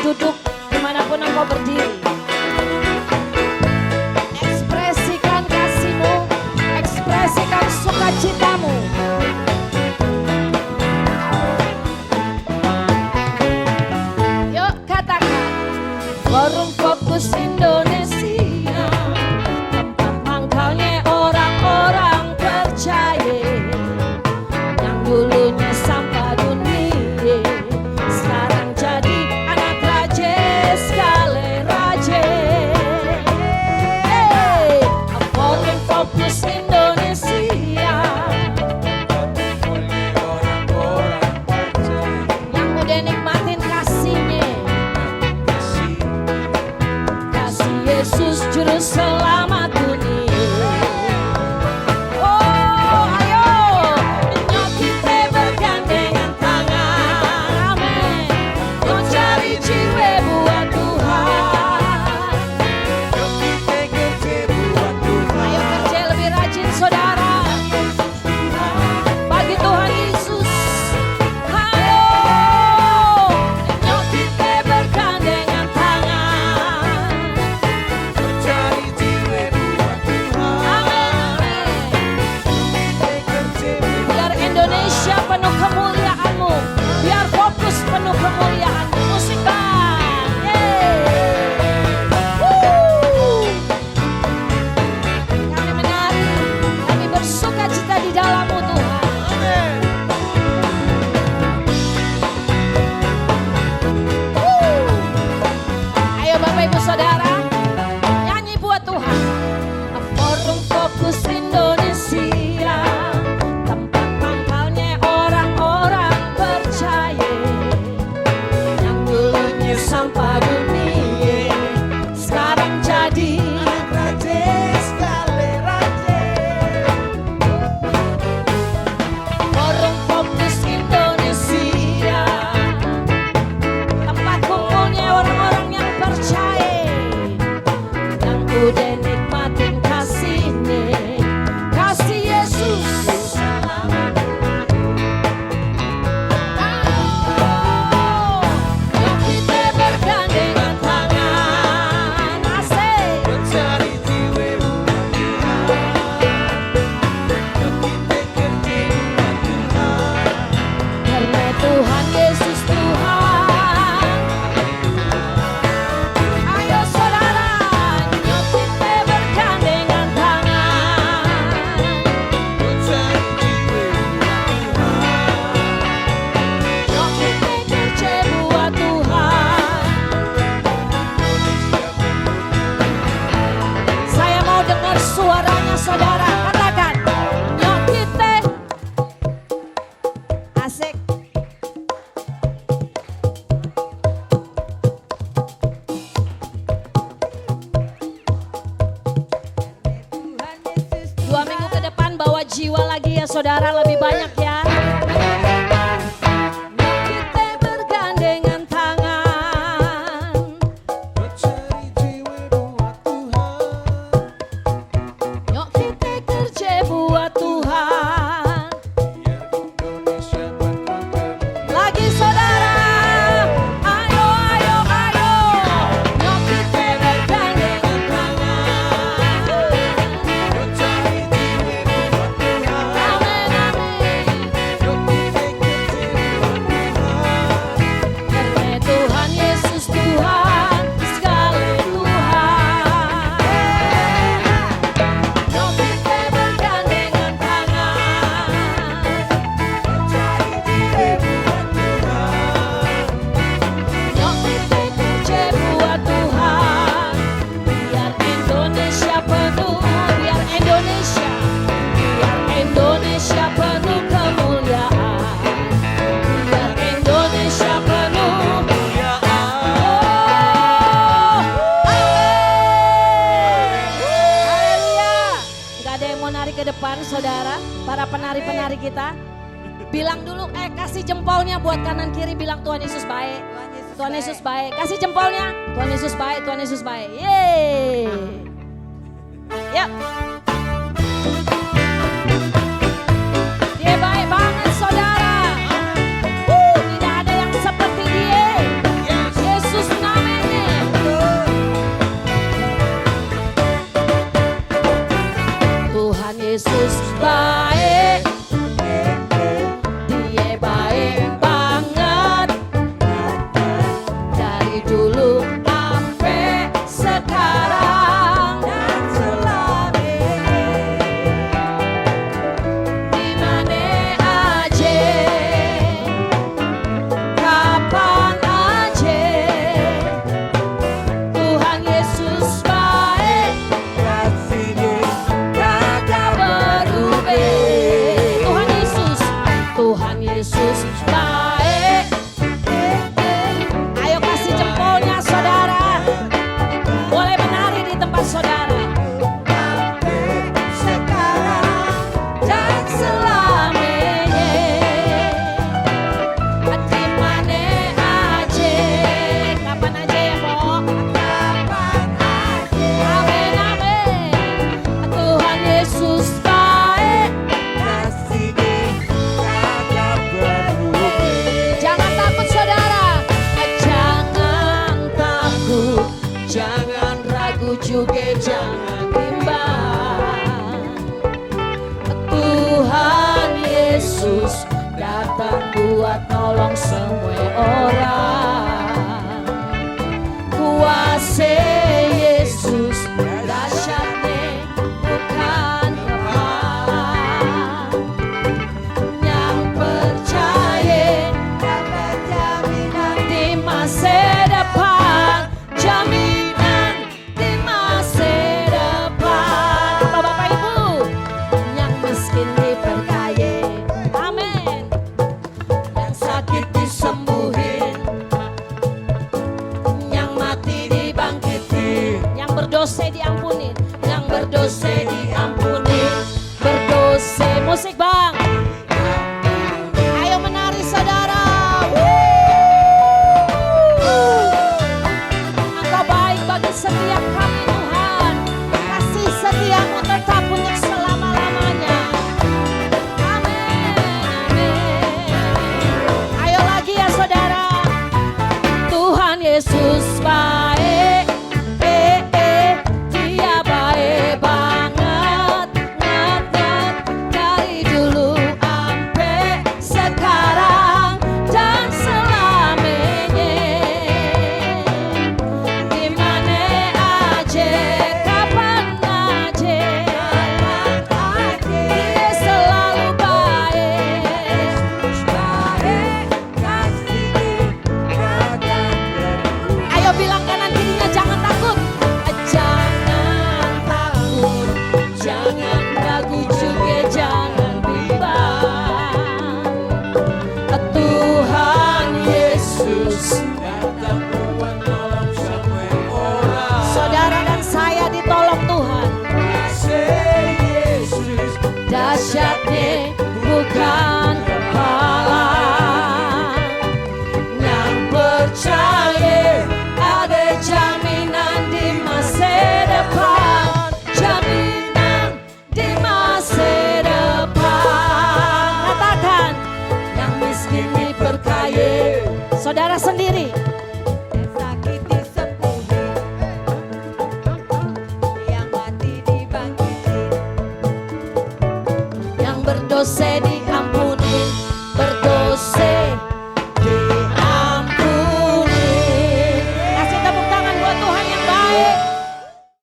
duduk, dimanapun engkau berdiri. Ekspresikan kasih-Mu, ekspresikan sukacitamu. Yuk katakan, Forum Fokus Indonesia, tempat mangkalnya orang-orang percaya, yang dulunya sampah dunia, sekarang jadi anak raja sekali raja. Forum Fokus Indonesia, yang udah nikmatin kasihnya, kasih Yesus juru selamat dunia. Oh ayo, nyok kita bergandengan tangan, amin. Nyok cari jiwa buat Tuhan. Ayo kerja lebih rajin saudara, bagi Tuhan Yesus. Ayo, nyok kita bergandengan tangan, biar Indonesia penuh kemuliaan-Mu, biar Fokus penuh kemuliaan-Mu. Musik bang, kami menari, kami bersuka cita di dalam-Mu Tuhan. Ayo Bapak Ibu Saudara, nyanyi buat Tuhan. Forum Fokus Indonesia, tempat mangkalnya orang-orang percaya, yang dulunya sampah dunia, sekarang jadi anak raja sekali raja. Forum Fokus Indonesia, tempat kumpulnya orang-orang yang percaya, yang udah nikmatin kasih-Nya, kasih Yesus. Oh, yuk kita bergandengan tangan, asik. Karena Tuhan Yesus Tuhan. Ayo saudara, yuk kita bergandengan tangan, yuk kita kerja buat Tuhan. Saya mau dengar suaranya saudara, katakan, yuk kita. Asik. Dua minggu ke depan bawa jiwa lagi ya saudara, lebih banyak ya. Yuk kita bergandengan tangan, yuk kita kerja buat Tuhan. Lagi saudara, ayo ayo ayo, yuk kita bergandengan tangan. Amin amin. Karena Tuhan Yesus Tuhan, sekali Tuhan. Yuk kita bergandengan tangan, yuk kita kerja buat Tuhan. Biar Indonesia penuh, biar Indonesia penuh kemuliaan, biar Indonesia penuh haleluya. Gak ada yang mau nari ke depan saudara, para penari-penari kita. Bilang dulu, kasih jempolnya buat kanan kiri, bilang Tuhan Yesus baik. Tuhan Yesus baik. Kasih jempolnya, Tuhan Yesus baik, Tuhan Yesus baik. Yeay. Yuk. Dia baik banget saudara. Tidak ada yang seperti dia. Yesus juga jangan bimbang. Tuhan Yesus datang buat nolong semua orang. Kuasa Yesus dahsyatnya bukan kepala. Yang percaya dapat jaminan di masa depan. Jaminan di masa depan. Bapak Ibu, yang miskin diperkaya. Amin. Yang sakit disembuhin, yang mati dibangkitin, yang berdosa diampunin, yang berdosa diampunin. Berdosa, musik Bang. Ayo menari saudara. Engkau baik bagi setiap kami Tuhan. Kasih setiamu tetap untuk selama-lamanya. Amin, amin. Ayo lagi ya saudara. Tuhan Yesus baik, Dia baik banget, dari dulu sampai sekarang dan selamanya. Di mana aja, kapan aja, Dia selalu baik, Ayo bilang kanan kirinya jangan takut. Jangan takut, jangan ragu juga jangan bimbang. Tuhan Yesus datang buat nolong semua orang. saudara dan saya ditolong Tuhan. Kuasa Yesus Dahsyatnya bukan kepala. Yang percaya ada jaminan di masa depan. Jaminan di masa depan. Katakan, yang miskin diperkaya. Saudara sendiri. Yang sakit disembuhin, yang mati dibangkitin. Yang berdosa